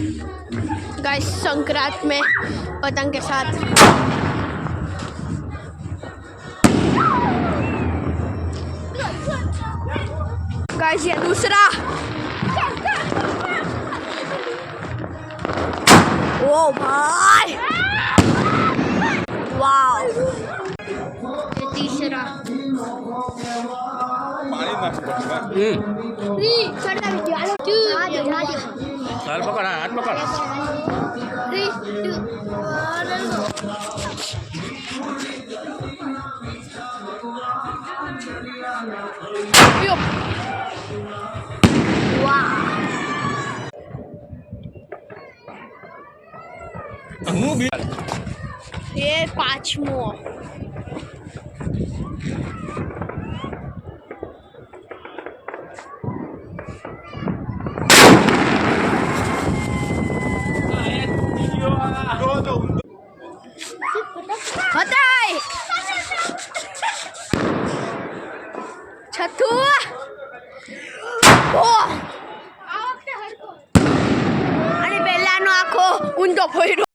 guys संक्रांत में पतंग के साथ गाइस ये दूसरा ओ भाई वाओ ये तीसरा चढ़ना वीडियो हाथ पकड़ हाथ पकड़ 3 2 ये 5मो छतु અને પહેલાનો આખો ઊંધો ફોડ્યો